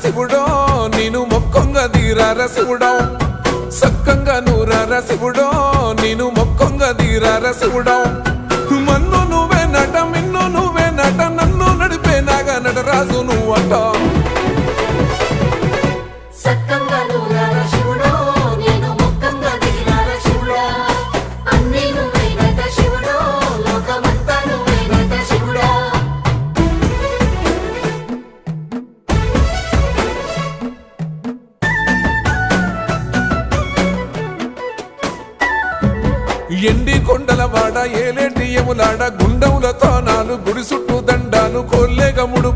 శివుడో నేను మొక్కంగా తీరార శివుడో సక్కంగా నూరార శివుడో నేను మొక్కంగా తీరార శివుడో మన్ను నువ్వే నట మిన్ను నువ్వే నట నన్ను నడిపే నాగా నటరాజు నువ్వట ఎండి కొండల వాడ ఏలేటి యములాడ గుండములతో నాలు గుడి చుట్టూ దండాలు కొల్లేగముడు